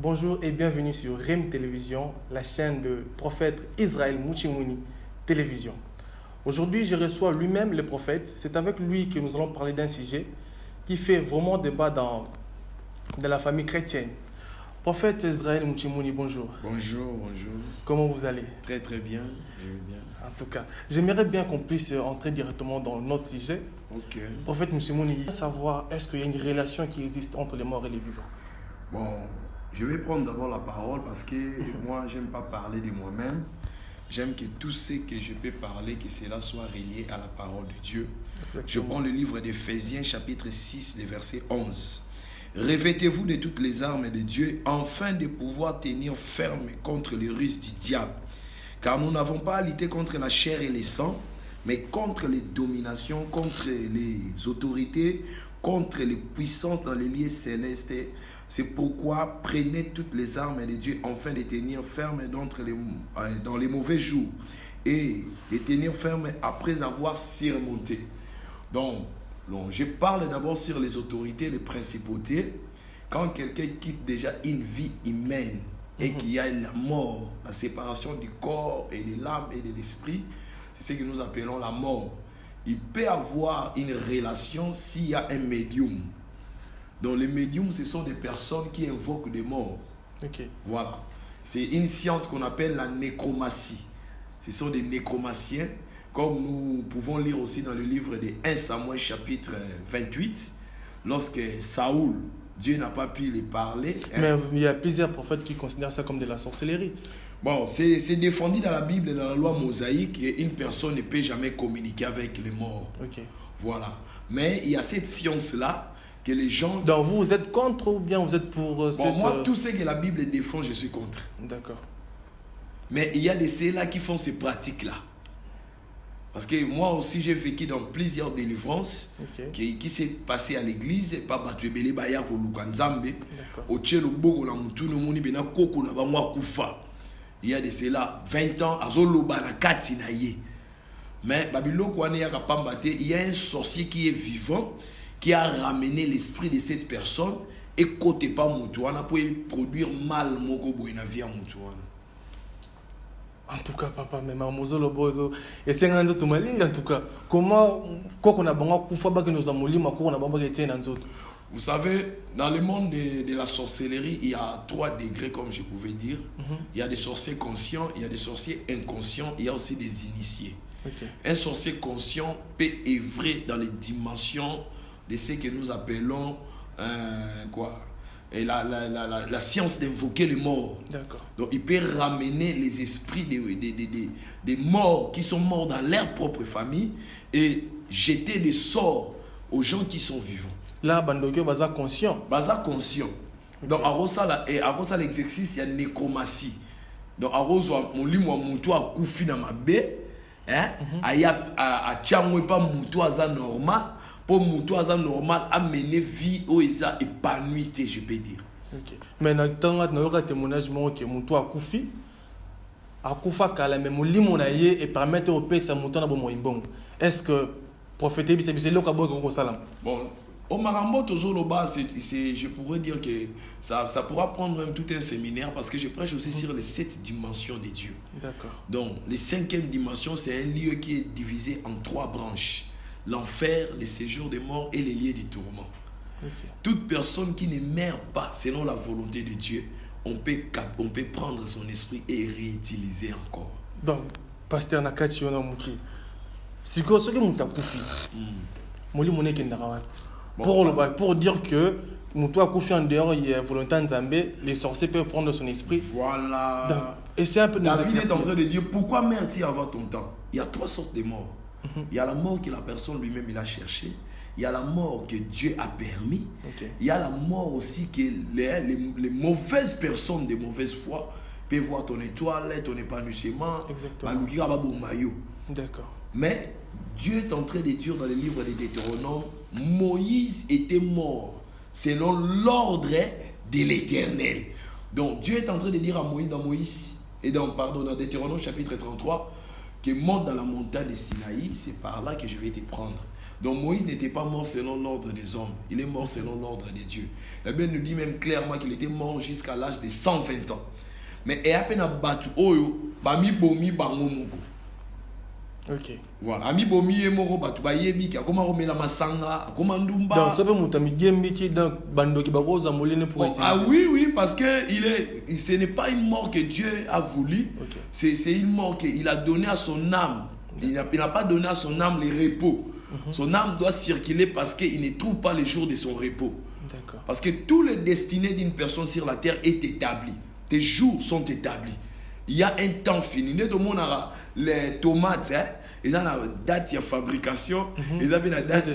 Bonjour et bienvenue sur RIM Télévision, la chaîne de prophète Israël Muchimouni Télévision. Aujourd'hui, je reçois lui-même le prophète. C'est avec lui que nous allons parler d'un sujet qui fait vraiment débat dans la famille chrétienne. Prophète Israël Muchimouni, bonjour. Bonjour, bonjour. Comment vous allez? Très très bien, je vais bien. En tout cas, j'aimerais bien qu'on puisse entrer directement dans notre sujet. Ok. Prophète Muchimouni, savoir est-ce qu'il y a une relation qui existe entre les morts et les vivants? Bon, je vais prendre d'abord la parole parce que moi, j'aime pas parler de moi-même. J'aime que tout ce que je peux parler, que cela soit relié à la parole de Dieu. Exactement. Je prends le livre d'Éphésiens, chapitre 6, le verset 11. Revêtez-vous de toutes les armes de Dieu, afin de pouvoir tenir ferme contre les ruses du diable. Car nous n'avons pas à lutter contre la chair et le sang, mais contre les dominations, contre les autorités, contre les puissances dans les lieux célestes. C'est pourquoi prenez toutes les armes de Dieu afin de tenir ferme dans les mauvais jours et de tenir ferme après avoir surmonté. Donc, je parle d'abord sur les autorités, les principautés. Quand quelqu'un quitte déjà une vie humaine et qu'il y a la mort, la séparation du corps et de l'âme et de l'esprit, c'est ce que nous appelons la mort. Il peut avoir une relation s'il y a un médium. Donc les médiums, ce sont des personnes qui invoquent des morts. Okay. Voilà. C'est une science qu'on appelle la nécromancie. Ce sont des nécromanciens, comme nous pouvons lire aussi dans le livre de 1 Samuel chapitre 28, lorsque Saoul, Dieu n'a pas pu lui parler. Mais il y a plusieurs prophètes qui considèrent ça comme de la sorcellerie. Bon, c'est défendu dans la Bible et dans la loi mosaïque qu'une personne ne peut jamais communiquer avec les morts. Okay. Voilà. Mais il y a cette science-là que les gens... Donc vous êtes contre ou bien vous êtes pour Moi, tout ce que la Bible défend, je suis contre. D'accord. Mais il y a des ceux-là qui font ces pratiques-là. Parce que moi aussi, j'ai vécu dans plusieurs délivrances qui s'est passé à l'église. Pas Batuebele Baya ko Lukanzambe. Au Tchelo Bogo la Mutuno Moni Bena Koko na Bangwa Kufa. Il y a de ceux-là, 20 ans, Azoloba na Katinaye. Mais Babylone Kwane Yaka Pambate, il y a un sorcier qui est vivant, qui a ramené l'esprit de cette personne et côté pas Moutouana pour produire mal Moko Boenavia Moutouana. En tout cas, papa, mais Mamozolo Bozo, et c'est un autre malin en tout cas. Comment, quand on a besoin de faire que nous avons lu, mais on a besoin de faire un autre. Vous savez, dans le monde de la sorcellerie, il y a 3 degrés, comme je pouvais dire. Il y a des sorciers conscients, il y a des sorciers inconscients, il y a aussi des initiés. Okay. Un sorcier conscient peut œuvrer dans les dimensions de ce que nous appelons et la science d'invoquer les morts. D'accord. Donc il peut ramener les esprits des morts qui sont morts dans leur propre famille et jeter des sorts aux gens qui sont vivants. Là, Bandoke Baza conscient. Baza conscient. Donc à l'exercice, il y a nécromancie. Donc à Rosa, mon lit, moi, mon toit, Koufi dans ma baie, à Tchangwe, pas mon toit, normal. Pour Moutouaza normal, amener vie au Isa épanouie, je peux dire. Okay. Mais dans le temps, il y a un témoignage que Moutoua a Koufi, a Koufa Kala, mais Moulimonaye et permettre au pays de Moutouana Bomoimbong. Est-ce que prophète c'est le Kabo Gongo Salam? Bon, au Marambo, toujours le bas, je pourrais dire que ça pourra prendre même tout un séminaire parce que je prêche aussi sur les 7 dimensions de Dieu. D'accord. Donc, les 5e dimension, c'est un lieu qui est divisé en 3 branches. L'enfer, le séjour des morts et les lieux du tourment. Okay. Toute personne qui ne meurt pas selon la volonté de Dieu, on peut prendre son esprit et réutiliser encore. Donc, pasteur Nakati Yonamuki, si vous avez un Koufi, pour dire que Moutoua Koufi en dehors, il y a volonté de Zambé, les sorciers peuvent prendre son esprit. Voilà. Donc, et c'est un peu David est en train de dire pourquoi meurs-tu avant ton temps? Il y a 3 sortes de morts. Il y a la mort que la personne lui-même il a cherché. Il y a la mort que Dieu a permis. Okay. Il y a la mort aussi que les mauvaises personnes de mauvaise foi peuvent voir ton étoile, ton épanouissement. Exactement. D'accord. Mais Dieu est en train de dire dans le livre de Deutéronome, Moïse était mort selon l'ordre de l'Éternel. Donc Dieu est en train de dire à Moïse dans Deutéronome chapitre 33, que monte dans la montagne de Sinaï, c'est par là que je vais te prendre. Donc Moïse n'était pas mort selon l'ordre des hommes, il est mort selon l'ordre de Dieu. La Bible nous dit même clairement qu'il était mort jusqu'à l'âge de 120 ans. Mais et à peine battu oyo, bami bomi bango moko. Ok. Voilà, ami bomi et moko batu ba yebi ki akoma romela masanga, akoma ndumba. Donc ça peut mutami gembi qui dans bando qui baroza molene pour utiliser. Ah oui, parce que ce n'est pas une mort que Dieu a voulu. Okay. C'est une mort qu'il a donné à son âme. Il n'a pas donné à son âme les repos. Son âme doit circuler parce qu'il ne trouve pas les jours de son repos. Parce que tous les destinées d'une personne sur la terre est établi. Tes jours sont établis. Il y a un temps fini. Les tomates, hein, ils ont la date de fabrication, ils ont la date de...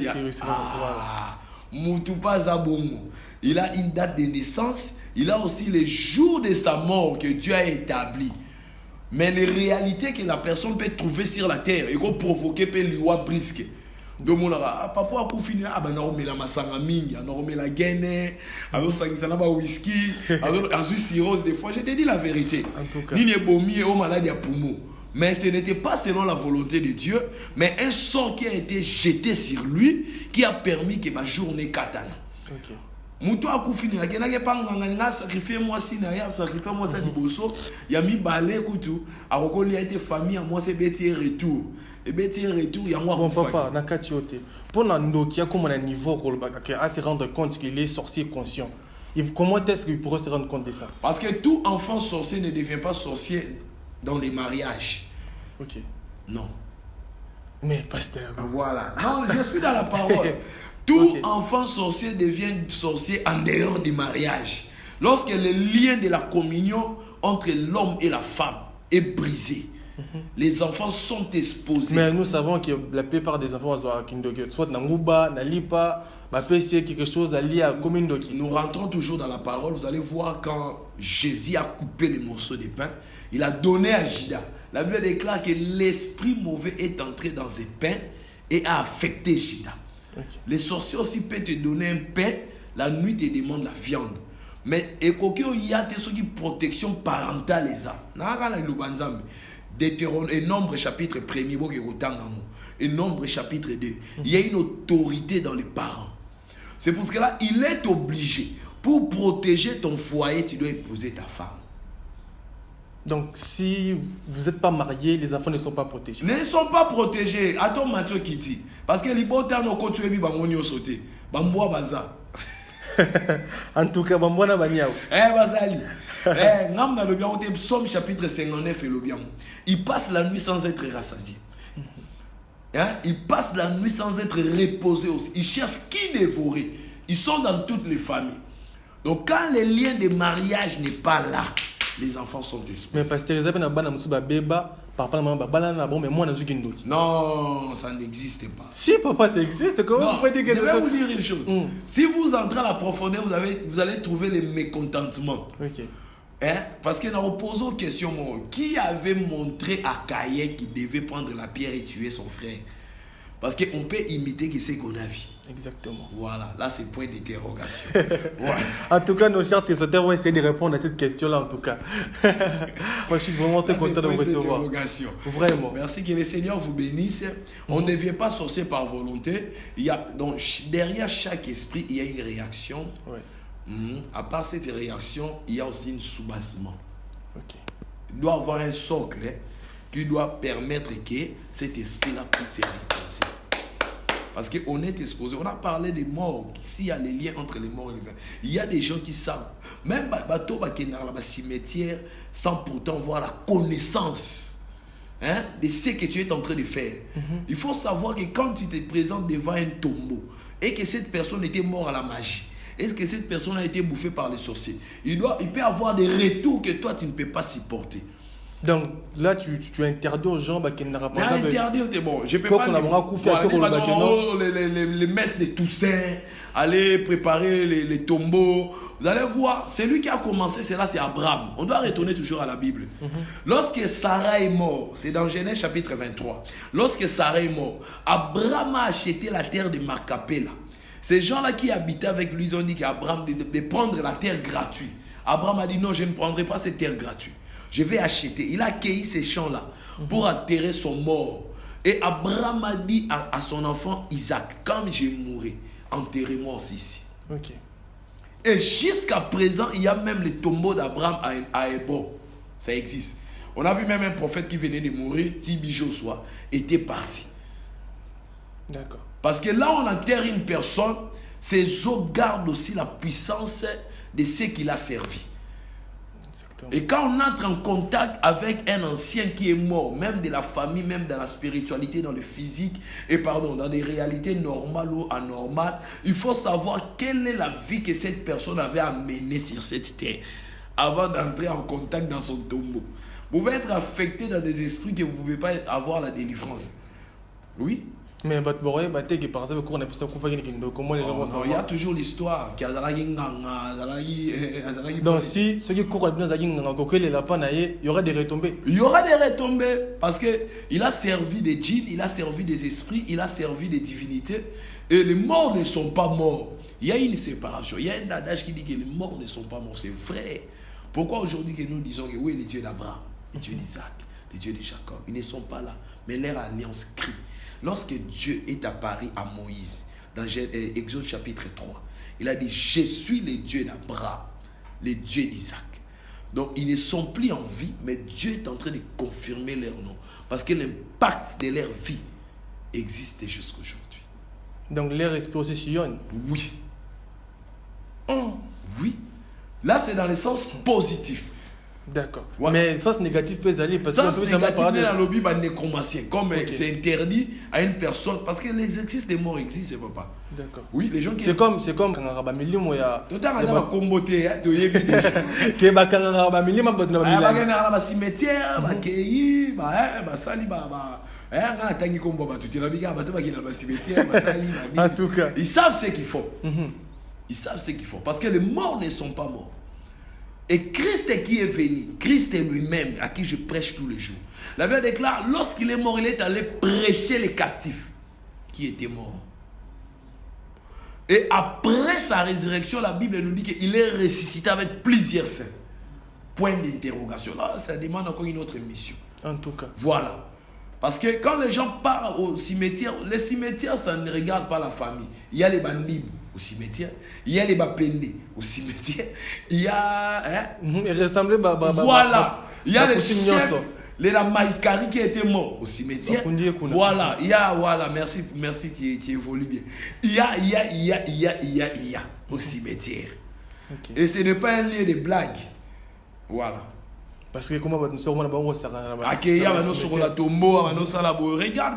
Il a une date de naissance, il a aussi les jours de sa mort que Dieu a établi. Mais les réalités que la personne peut trouver sur la terre et qu'on provoquer peut lui brisque. Donc on a papa a fini ah ben on met la masanga mingi, on met la gaine, alors ça na ba whisky, alors azu cirrhose des fois, je te dis la vérité. En tout cas, ni ne bomi au maladie à poumon. Mais ce n'était pas selon la volonté de Dieu, mais un sort qui a été jeté sur lui qui a permis que ma journée katana. OK. Muto akufini na kenake panganga nga sacrifier moi sina ya sacrifier moi ça diboso ya mi balé kutu akokoli a été famille moi c'est beti retour et beti retour ya moi bon papa na katiote pour na ndoki ya comme na niveau rolbaka que à se rendre compte qu'il est sorcier conscient. Comment est-ce qu'il pourrait se rendre compte de ça? Parce que tout enfant sorcier ne devient pas sorcier dans les mariages. OK. Non. Mais pasteur. Voilà. Non, je suis dans la parole. Tout enfant sorcier devient sorcier en dehors du mariage. Lorsque le lien de la communion entre l'homme et la femme est brisé, les enfants sont exposés. Mais nous savons que la plupart des enfants soit Nanguba, Nalipa, quelque chose à lier à Komindoki. Nous rentrons toujours dans la parole. Vous allez voir quand Jésus a coupé les morceaux de pain, il a donné à Judas. La Bible déclare que l'esprit mauvais est entré dans ces pains et a affecté Judas. Okay. Les sorciers aussi peuvent te donner un pain, la nuit te demandent la viande. Mais il y a des protection parentale. Et Nombre chapitre 1er, et Nombre chapitre 2, il y a une autorité dans les parents. C'est pour cela il est obligé, pour protéger ton foyer, tu dois épouser ta femme. Donc, si vous n'êtes pas marié, les enfants ne sont pas protégés. Ne sont pas protégés. Attends, Mathieu qui dit. Parce que les beaux temps, nous continuons à nous sauter. Bamboua baza. En tout cas, bamboua na baniao. Bazali. Ngam na le bien, Psaume chapitre 59 et le bien. Il passe la nuit sans être rassasié. Il passe la nuit sans être reposé aussi. Il cherche qui dévorer. Ils sont dans toutes les familles. Donc, quand le lien de mariage n'est pas là, les enfants sont exposés. Mais pasteur, ils appellent bana musuba beba, papa maman balana bon mais moi na zuki ndoki. Non, ça n'existe pas. Si papa ça existe, comment vous pouvez dire que je vais vous dire une chose. Si vous entrez à la profondeur, vous allez trouver les mécontentements. OK. Parce que nous posons une question, qui avait montré à Caïn qu'il devait prendre la pierre et tuer son frère? Parce qu'on peut imiter qui c'est qu'on a vu. Exactement. Voilà, là c'est point d'interrogation. En tout cas, nos chers téléspectateurs vont essayer de répondre à cette question-là en tout cas. Moi je suis vraiment très content de vous recevoir. Vraiment. Merci, que le Seigneur vous bénisse. On ne devient pas sorcier par volonté. Donc derrière chaque esprit, il y a une réaction. À part cette réaction, il y a aussi un soubassement. Il doit avoir un socle qui doit permettre que cet esprit-là puisse se reposer. Parce qu'on est exposé. On a parlé des morts. S'il y a les liens entre les morts et les vivants. Il y a des gens qui savent. Même bateau qui dans le cimetière sans pourtant voir la connaissance de ce que tu es en train de faire. Il faut savoir que quand tu te présentes devant un tombeau et que cette personne était morte à la magie, est-ce que cette personne a été bouffée par les sorciers? Il peut avoir des retours que toi tu ne peux pas supporter. Donc là, tu interdis aux gens qui n'ont pas interdire, c'est bon. Je peux pas les messes de Toussaint, aller préparer les tombeaux. Vous allez voir, celui qui a commencé cela, c'est Abraham. On doit retourner toujours à la Bible. Lorsque Sarah est mort, c'est dans Genèse chapitre 23. Lorsque Sarah est mort, Abraham a acheté la terre de Macapéla. Ces gens-là qui habitaient avec lui, ils ont dit qu'Abraham de prendre la terre gratuite. Abraham a dit non, je ne prendrai pas cette terre gratuite. Je vais acheter. Il a accueilli ces champs-là pour atterrer son mort. Et Abraham a dit à son enfant Isaac, quand je mourrai, enterrez-moi aussi ici. Ok. Et jusqu'à présent, il y a même le tombeau d'Abraham à Hébron. Ça existe. On a vu même un prophète qui venait de mourir, Tibi Joshua, était parti. D'accord. Parce que là, on enterre une personne, ses os gardent aussi la puissance de ce qu'il a servi. Exactement. Et quand on entre en contact avec un ancien qui est mort, même de la famille, même dans la spiritualité, dans le physique, dans des réalités normales ou anormales, il faut savoir quelle est la vie que cette personne avait à mener sur cette terre avant d'entrer en contact dans son tombeau. Vous pouvez être affecté dans des esprits que vous ne pouvez pas avoir la délivrance. Oui. Mais par exemple, comment les gens vont savoir? Il y a toujours l'histoire. Donc si ceux qui courent les lapins, il y aura des retombées. Il y aura des retombées parce qu'il a servi des djinns, il a servi des esprits, il a servi des divinités. Et les morts ne sont pas morts. Il y a une séparation. Il y a un adage qui dit que les morts ne sont pas morts. C'est vrai. Pourquoi aujourd'hui que nous disons que oui, les dieux d'Abraham, les dieux d'Isaac, les dieux de Jacob, ils ne sont pas là. Mais leur alliance crie. Lorsque Dieu est apparu à Moïse, dans Exode chapitre 3, il a dit, je suis le Dieu d'Abraham, le Dieu d'Isaac. Donc, ils ne sont plus en vie, mais Dieu est en train de confirmer leur nom. Parce que l'impact de leur vie existe jusqu'à aujourd'hui. Donc, leur esprit aussi sillonne. Oui. Oui. Là, c'est dans le sens positif. D'accord. Ouais. Mais le sens négatif peut aller parce que ça c'est négatif dans le Bible nécromancien. Comme okay. C'est interdit à une personne parce que l'exercice des morts existe, papa. D'accord. Oui, les gens qui c'est comme quand on a milli moya. Tout à l'heure comboté tu y es que ba quand on a milli ma bonne ba cimetière ba keyi ba sali ba ngana tangi kombo ba tout la biga ba to ba kina ba cimetière ba sali ba. En tout cas, ils savent ce qu'ils font. Ils savent ce qu'ils font parce que les morts ne sont pas morts. Et Christ qui est venu, Christ est lui-même à qui je prêche tous les jours. La Bible déclare, lorsqu'il est mort, il est allé prêcher les captifs qui étaient morts. Et après sa résurrection, la Bible nous dit qu'il est ressuscité avec plusieurs saints. Point d'interrogation. Là, ça demande encore une autre mission. En tout cas. Voilà. Parce que quand les gens partent au cimetière, les cimetières, ça ne regarde pas la famille. Il y a les bandits au cimetière, il y a les bapendés au cimetière, il y a... Voilà. Il y a les chefs, les Maïkari qui étaient morts au cimetière. Voilà. Il y a... Voilà. Merci, tu évolues bien. Il y a au cimetière. Okay. Et ce n'est pas un lieu de blague. Voilà. Parce que comment regarde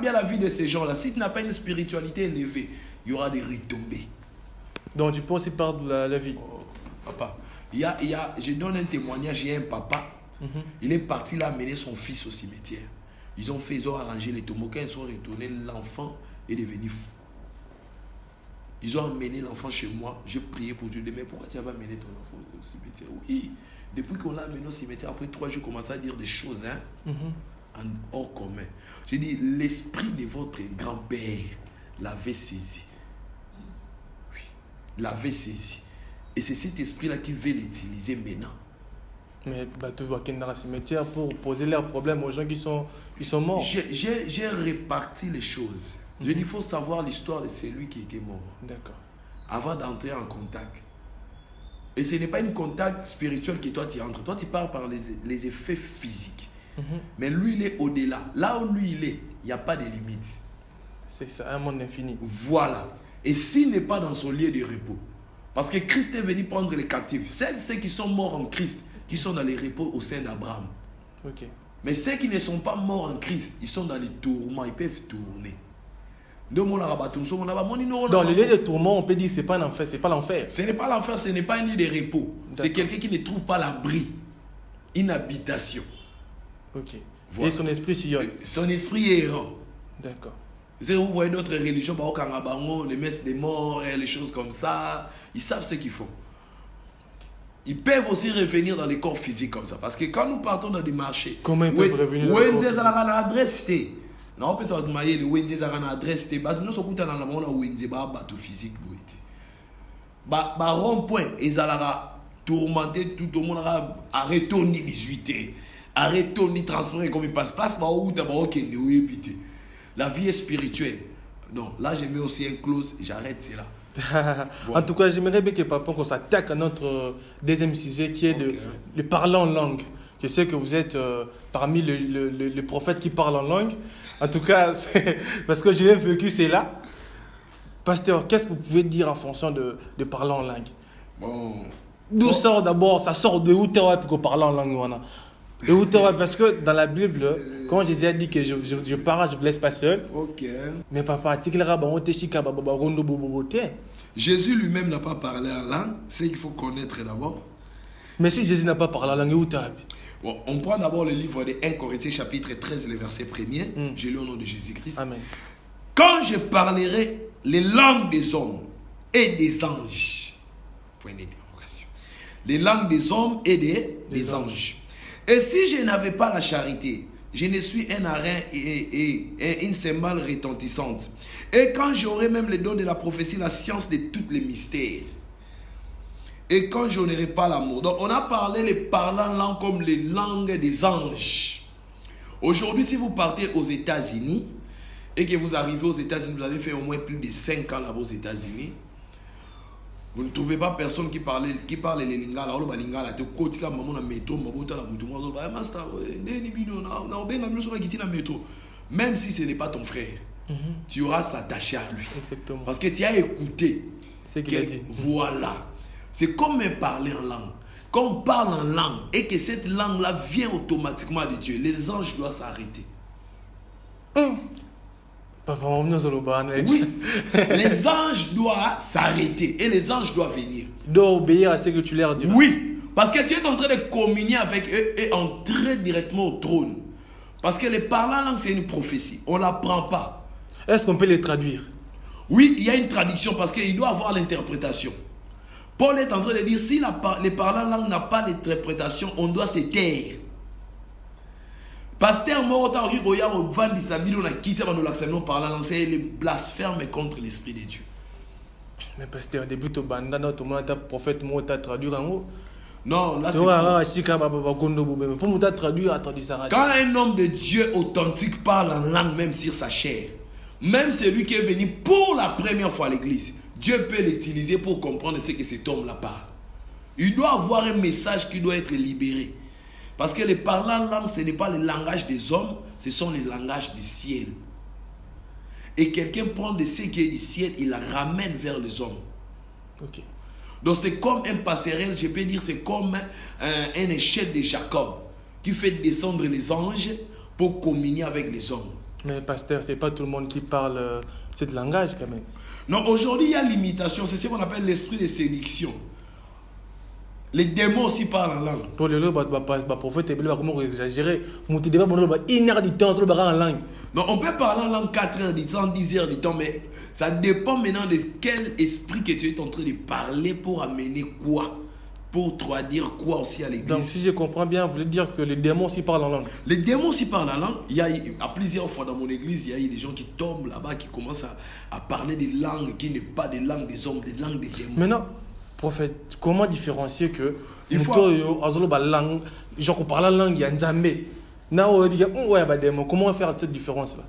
bien la vie de ces gens-là. Si tu n'as pas une spiritualité élevée, il y aura des retombées. Donc tu peux aussi parler de la vie. Papa, je donne un témoignage. Il y a un papa, il est parti là amener son fils au cimetière. Ils ont arrangé les tombeaux. Quand ils sont retournés, l'enfant est devenu fou. Ils ont amené l'enfant chez moi. J'ai prié pour Dieu. Mais pourquoi tu vas amener ton enfant au cimetière? Oui. Depuis qu'on l'a amené au cimetière, après 3 jours, il commence à dire des choses en hors commun. J'ai dit, l'esprit de votre grand-père l'avait saisi. Oui, l'avait saisi. Et c'est cet esprit-là qui veut l'utiliser maintenant. Mais tu dois aller dans le cimetière pour poser leurs problèmes aux gens qui sont morts. J'ai réparti les choses. J'ai dit, il faut savoir l'histoire de celui qui était mort. D'accord. Avant d'entrer en contact. Et ce n'est pas un contact spirituel que toi tu entres. Toi tu parles par les effets physiques. Mais lui il est au-delà. Là où lui il est, il n'y a pas de limite. C'est ça, un monde infini. Voilà. Et s'il n'est pas dans son lieu de repos, parce que Christ est venu prendre les captifs. Ceux qui sont morts en Christ, qui sont dans les repos au sein d'Abraham. Okay. Mais ceux qui ne sont pas morts en Christ, ils sont dans les tourments, ils peuvent tourner. Dans le lieu de tourment, on peut dire que ce n'est pas l'enfer, c'est pas l'enfer. Ce n'est pas l'enfer, ce n'est pas un lieu de repos. C'est quelqu'un qui ne trouve pas l'abri, une habitation. Ok. Voilà. Et son esprit sillonne. Son esprit est errant. D'accord. Vous voyez d'autres religions, les messes des morts, les choses comme ça, ils savent ce qu'ils font. Ils peuvent aussi revenir dans les corps physiques comme ça. Parce que quand nous partons dans des marchés, comment ils peuvent revenir dans les corps physiques? Non, on peut savoir que les Wendy ont une adresse. Nous sommes dans la Wendy, physique. Rond-point, ils ont tourmenté tout le monde, a retourné 18 heures, a retourné transporté comme il passe. Place où tu as ok, La vie est spirituelle. Donc là, j'ai mis aussi une clause, j'arrête cela. En tout cas, j'aimerais bien que papa qu'on s'attaque à notre deuxième sujet qui est le parler en langue. Je sais que vous êtes parmi les prophètes qui parlent en langue. En tout cas, parce que j'ai vécu cela. Pasteur, qu'est-ce que vous pouvez dire en fonction de parler en langue? D'où sort d'abord, ça sort de où tu es pour parler en langue? De où tu es, parce que dans la Bible, quand Jésus a dit que je pars, je ne vous laisse pas seul. Ok. Mais papa, Jésus lui-même n'a pas parlé en langue, c'est qu'il faut connaître d'abord. Mais si Jésus n'a pas parlé en langue, où tu es? Bon, on prend d'abord le livre de 1 Corinthiens chapitre 13, le verset 1er. Je lis au nom de Jésus-Christ. Amen. Quand je parlerai les langues des hommes et des anges. Point d'interrogation. Les langues des hommes et des anges. Et si je n'avais pas la charité, je ne suis un airain et une cymbale retentissante. Et quand j'aurai même le don de la prophétie, la science de tous les mystères. Et quand je n'aurai pas l'amour. Donc on a parlé les parlants langues comme les langues des anges. Aujourd'hui, si vous partez aux États-Unis et que vous arrivez aux États-Unis, vous avez fait au moins plus de 5 ans là-bas aux États-Unis, vous ne trouvez pas personne qui parle les lingala. Même si ce n'est pas ton frère, tu auras s'attacher à lui. Exactement. Parce que tu as écouté. C'est qu'il a dit. Voilà. C'est comme parler en langue. Quand on parle en langue et que cette langue-là vient automatiquement de Dieu, les anges doivent s'arrêter. Oui, les anges doivent s'arrêter et les anges doivent venir. Doivent obéir à ce que tu leur dis. Oui, parce que tu es en train de communier avec eux et entrer directement au trône. Parce que les parler en langue, c'est une prophétie. On ne l'apprend pas. Est-ce qu'on peut les traduire? Oui, il y a une traduction parce qu'il doit avoir l'interprétation. Paul est en train de dire, si les parlants langue n'a pas d'interprétation, on doit se taire. Pasteur Morota Oya au vent de Sabino n'a quitté dans l'accent parlant langue, c'est le blasphème contre l'esprit de Dieu. Mais pasteur, début au banda, tout le monde a prophète Morota traduit en haut. Non, là c'est faux. Quand un homme de Dieu authentique parle en langue, même sur sa chair, même celui qui est venu pour la première fois à l'église, Dieu peut l'utiliser pour comprendre ce que cet homme-là parle. Il doit avoir un message qui doit être libéré. Parce que les parlants langue, ce n'est pas le langage des hommes, ce sont les langages du ciel. Et quelqu'un prend de ce qui est du ciel, il la ramène vers les hommes. Ok. Donc c'est comme un passerelle, je peux dire, c'est comme un échelle de Jacob qui fait descendre les anges pour communier avec les hommes. Mais pasteur, c'est pas tout le monde qui parle ce langage quand même. Non, aujourd'hui il y a l'imitation, c'est ce qu'on appelle l'esprit de séduction. Les démons aussi parlent en langue. Pour le prophète, il va comment exagérer. Mon petit débat, une heure du temps, en langue. Non, on peut parler en langue 4 heures du temps, 10 heures du temps, mais ça dépend maintenant de quel esprit que tu es en train de parler pour amener quoi, pour traduire quoi aussi à l'église. Donc si je comprends bien, vous voulez dire que les démons aussi parlent en langue. Les démons aussi parlent en langue. Il y a à plusieurs fois dans mon église, il y a eu des gens qui tombent là-bas, qui commencent à parler des langues qui n'est pas des langues des hommes, des langues des démons. Maintenant, prophète, comment différencier que il faut langue, genre qu'on parle la langue, il y a Nzambe. Comment faire cette différence-là?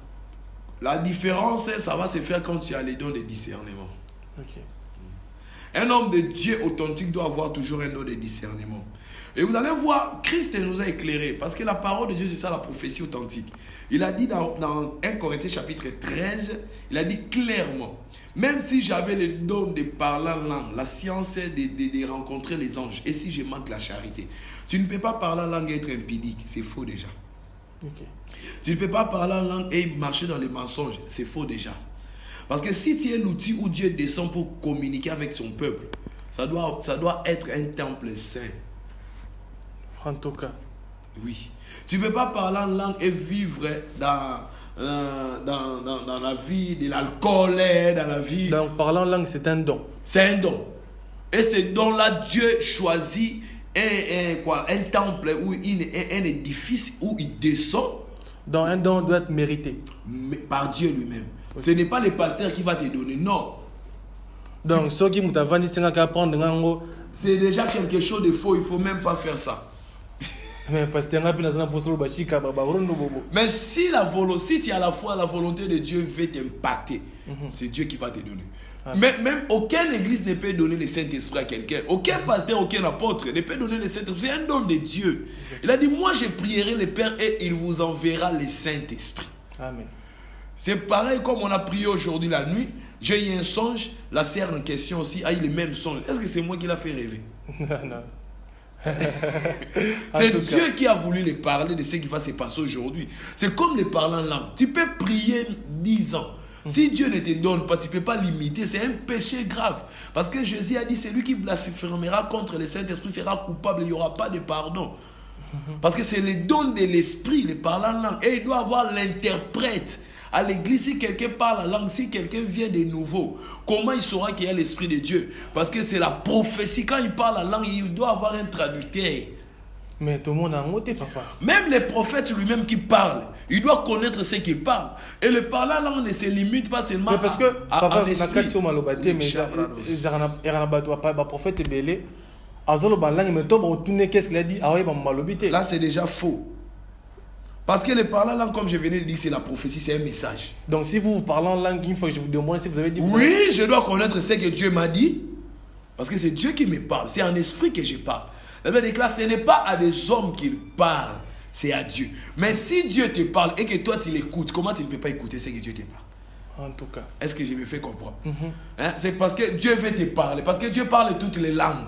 La différence, ça va se faire quand tu as les dons de discernement. Okay. Un homme de Dieu authentique doit avoir toujours un don de discernement. Et vous allez voir, Christ nous a éclairés. Parce que la parole de Dieu, c'est ça la prophétie authentique. Il a dit dans 1 Corinthiens chapitre 13, il a dit clairement, même si j'avais le don de parler en langue, la science de rencontrer les anges, et si je manque la charité, tu ne peux pas parler en langue et être impudique. C'est faux déjà. Okay. Tu ne peux pas parler en langue et marcher dans les mensonges. C'est faux déjà. Parce que si tu es l'outil où Dieu descend pour communiquer avec son peuple, ça doit être un temple saint. En tout cas. Oui. Tu ne peux pas parler en langue et vivre dans la vie de l'alcool, dans la vie. Donc parler en langue, c'est un don. C'est un don. Et ce don-là, Dieu choisit un temple, ou un édifice où il descend. Donc un don doit être mérité. Par Dieu lui-même. Okay. Ce n'est pas le pasteur qui va te donner, non. Donc ceux qui m'ont vendu, c'est déjà quelque chose de faux, il ne faut même pas faire ça. Mais pasteur, Mais si tu as à la fois la volonté de Dieu veut t'impacter, c'est Dieu qui va te donner. Mais même aucune église ne peut donner le Saint-Esprit à quelqu'un. Aucun pasteur, aucun apôtre ne peut donner le Saint-Esprit. C'est un don de Dieu. Il a dit, moi je prierai le Père et il vous enverra le Saint-Esprit. Amen. C'est pareil comme on a prié aujourd'hui la nuit. J'ai eu un songe. La sœur en question aussi a eu le même songe. Est-ce que c'est moi qui l'a fait rêver? Non. C'est Dieu qui a voulu les parler de ce qui va se passer aujourd'hui. C'est comme les parlants langue. Tu peux prier 10 ans. Si Dieu ne te donne pas, tu ne peux pas limiter. C'est un péché grave. Parce que Jésus a dit, celui qui blasphémera contre le Saint-Esprit sera coupable. Il n'y aura pas de pardon. Parce que c'est le don de l'esprit, les parlants langue. Et il doit avoir l'interprète. À l'église, si quelqu'un parle la langue, si quelqu'un vient de nouveau, comment il saura qu'il y a l'Esprit de Dieu? Parce que c'est la prophétie. Quand il parle la langue, il doit avoir un traducteur. Mais tout le monde a monté, papa. Même les prophètes lui-même qui parlent, il doit connaître ce qu'il parle. Et le parler la langue ne se limite pas seulement mais parce que, à l'esprit. Là, c'est déjà faux. Parce que le parler en langue, comme je venais de dire, c'est la prophétie, c'est un message. Donc si vous parlez en langue, une fois que je vous demande si vous avez dit... Oui, je dois connaître ce que Dieu m'a dit. Parce que c'est Dieu qui me parle. C'est en esprit que je parle. La Bible déclare, ce n'est pas à des hommes qu'il parle, c'est à Dieu. Mais si Dieu te parle et que toi tu l'écoutes, comment tu ne peux pas écouter ce que Dieu te parle? En tout cas. Est-ce que je me fais comprendre? C'est parce que Dieu veut te parler. Parce que Dieu parle toutes les langues.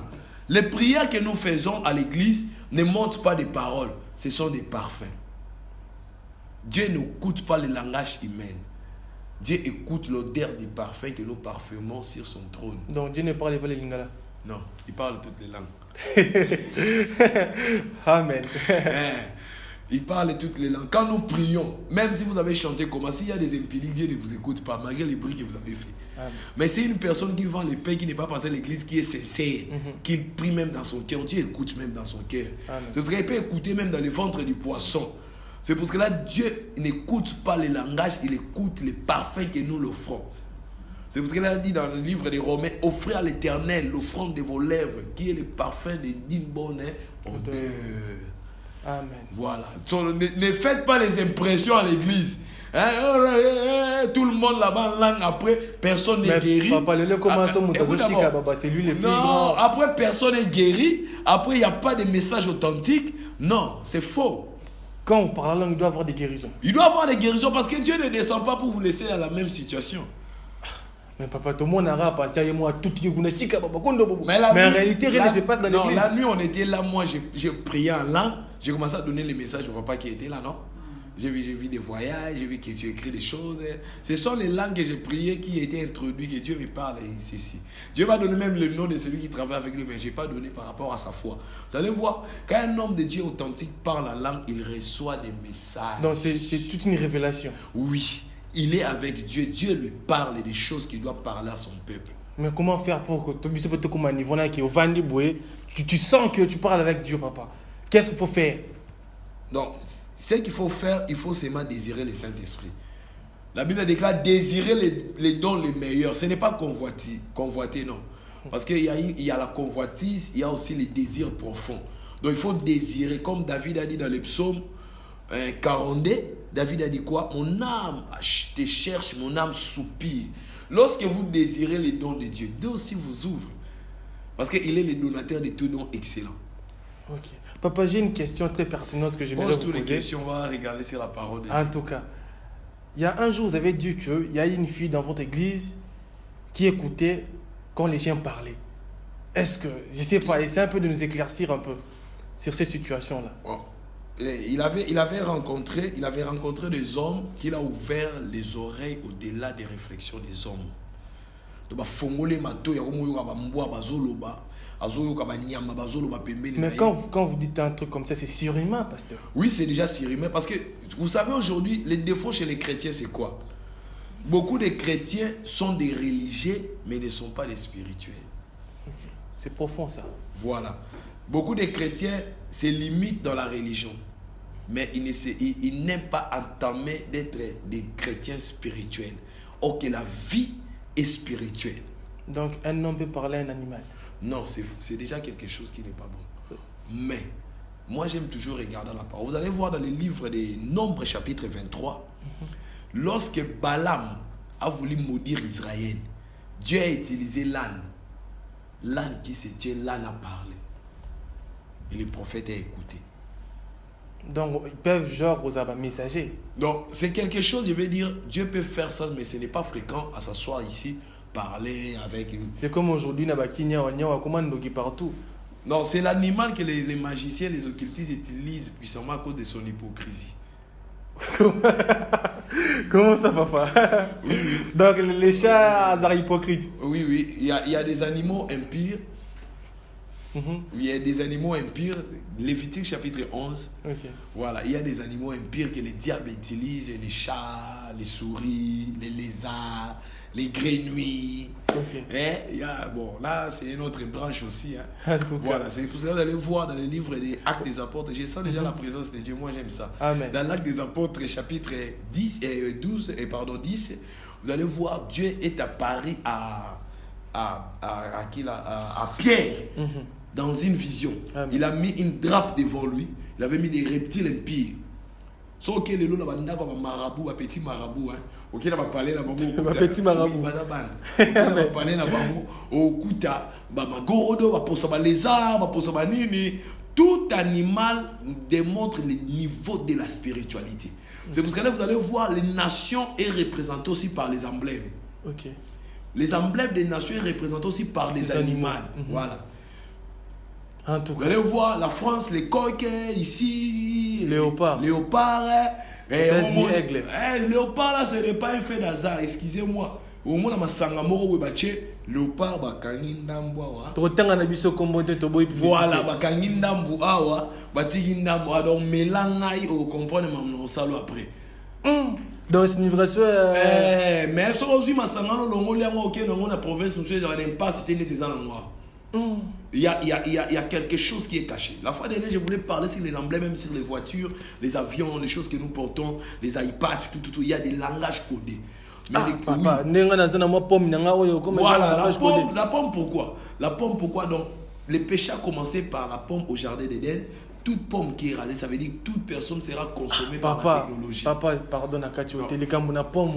Les prières que nous faisons à l'église ne montrent pas des paroles. Ce sont des parfums. Dieu n'écoute pas le langage humain. Dieu écoute l'odeur du parfum que nous parfumons sur son trône. Donc Dieu ne parle pas les lingala? Non, il parle toutes les langues. Amen. Il parle toutes les langues. Quand nous prions, même si vous avez chanté comment, s'il y a des impies, Dieu ne vous écoute pas, malgré les bruits que vous avez fait. Amen. Mais c'est une personne qui vend les paix, qui n'est pas passée à l'église, qui est sincère, qui prie même dans son cœur. Dieu écoute même dans son cœur. C'est parce qu'il peut écouter même dans le ventre du poisson. C'est parce que là, Dieu n'écoute pas les langages, il écoute les parfums que nous l'offrons. C'est parce qu'il a dit dans le livre des Romains, offrez à l'Éternel l'offrande de vos lèvres, qui est le parfum d'une bonne odeur. Amen. Voilà. Ne faites pas les impressions à l'église. Tout le monde là-bas en langue, après, personne n'est guéri. C'est lui le plus non, grand. après, personne n'est guéri. Après, il n'y a pas de message authentique. Non, c'est faux. Quand on parle la langue, il doit avoir des guérisons. Il doit avoir des guérisons parce que Dieu ne descend pas pour vous laisser dans la même situation. Mais papa, tout le monde a passé à moi tout mais en réalité, rien ne se passe dans l'église. Non, la nuit, on était là, moi, j'ai prié en langue. J'ai commencé à donner les messages au papa qui était là, non? J'ai vu des voyages, j'ai vu que tu écris des choses. Ce sont les langues que j'ai priées qui étaient introduites, que Dieu me parle ici. Dieu m'a donné même le nom de celui qui travaille avec lui, mais je n'ai pas donné par rapport à sa foi. Vous allez voir, quand un homme de Dieu authentique parle en langue, il reçoit des messages. Donc c'est toute une révélation. Oui, il est avec Dieu. Dieu lui parle des choses qu'il doit parler à son peuple. Mais comment faire pour que tu sens que tu parles avec Dieu, papa? Qu'est-ce qu'il faut faire? Donc, ce qu'il faut faire, il faut seulement désirer le Saint-Esprit. La Bible déclare désirer les dons les meilleurs. Ce n'est pas convoiter, non. Parce qu'il y a la convoitise, il y a aussi les désirs profonds. Donc il faut désirer, comme David a dit dans les psaumes 42, David a dit quoi? Mon âme te cherche, mon âme soupire. Lorsque vous désirez les dons de Dieu, Dieu aussi vous ouvre. Parce qu'il est le donateur de tout don excellent. Ok. Papa, j'ai une question très pertinente que j'aimerais vous poser. Pose toutes les questions, on va regarder sur la parole de Dieu. En tout cas, il y a un jour, vous avez dit qu'il y a une fille dans votre église qui écoutait quand les chiens parlaient. Est-ce que, je ne sais pas, essaie un peu de nous éclaircir un peu sur cette situation-là. Oh. Il avait rencontré des hommes qu'il a ouvert les oreilles au-delà des réflexions des hommes. Mais quand vous dites un truc comme ça, c'est surhumain, pasteur. Oui, c'est déjà surhumain. Parce que, vous savez, aujourd'hui, les défauts chez les chrétiens, c'est quoi? Beaucoup de chrétiens sont des religieux, mais ne sont pas des spirituels. Okay. C'est profond, ça. Voilà. Beaucoup de chrétiens se limitent dans la religion, mais ils n'aiment pas entamer d'être des chrétiens spirituels. Or que la vie est spirituelle. Donc, un homme peut parler à un animal? Non, c'est déjà quelque chose qui n'est pas bon. Mais moi j'aime toujours regarder la parole. Vous allez voir dans le livre des Nombres, chapitre 23, lorsque Balaam a voulu maudire Israël, Dieu a utilisé l'âne. L'âne qui se tient, l'âne a parlé. Et le prophète a écouté. Donc, ils peuvent genre aux messagers. Donc, c'est quelque chose, je vais dire, Dieu peut faire ça, mais ce n'est pas fréquent à s'asseoir ici, parler avec une... C'est comme aujourd'hui, il y a commande partout. Non, c'est l'animal que les magiciens, les occultistes utilisent puissamment à cause de son hypocrisie. Comment ça, papa? Oui, oui. Donc, les chats sont hypocrites. Oui, oui. Il y a des animaux impurs. Il y a des animaux impurs. Lévitique chapitre 11. Okay. Voilà. Il y a des animaux impurs que le diable utilise. Les chats, les souris, les lézards, les grenouilles. Okay. Et il y a, bon, là, c'est une autre branche aussi. Hein. Voilà. C'est pour ça que vous allez voir dans les livres des Actes des Apôtres. Je sens déjà la présence de Dieu. Moi, j'aime ça. Amen. Dans l'Acte des Apôtres, chapitre 10, vous allez voir Dieu est apparu à Pierre dans une vision. Amen. Il a mis une drape devant lui. Il avait mis des reptiles impurs. Sauf que les lots marabout, un petit marabout, hein. Ok, on va parler là-bas. Un petit marabout. On va parler là-bas. Au kuta, magorodo, va poser lézard, va poser nini. Tout animal démontre le niveau de la spiritualité. C'est pour ça que là, vous allez voir, les nations sont représentées aussi par les emblèmes. Okay. Les emblèmes des nations sont représentés aussi par des animaux. Voilà. En tout cas. Vous allez voir la France, les coqs, ici. Léopard. Léopard. Aigle. Léopard, là, ce n'est pas un fait d'hasard, excusez-moi. Au moins, dans ma sangamoro, léopard, bakangi ndambu awa. Voilà, bakangi ndambu awa, batiki ndambu awa. Donc, mélange, on comprend maintenant ça après. Donc, c'est une vraie soeur. Mais si on a sangano longo liango ok dans la province, monsieur, il y a un impact, c'était des noir. Il y a quelque chose qui est caché. La fois dernière, je voulais parler sur les emblèmes, même sur les voitures, les avions, les choses que nous portons, les iPads, tout. Il y a des langages codés. Mais papa, voilà, la pomme, pourquoi? La pomme, pourquoi? Donc, le péché a commencé par la pomme au jardin d'Éden. Toute pomme qui est rasée, ça veut dire que toute personne sera consommée par la technologie. Papa, pardon, la pomme,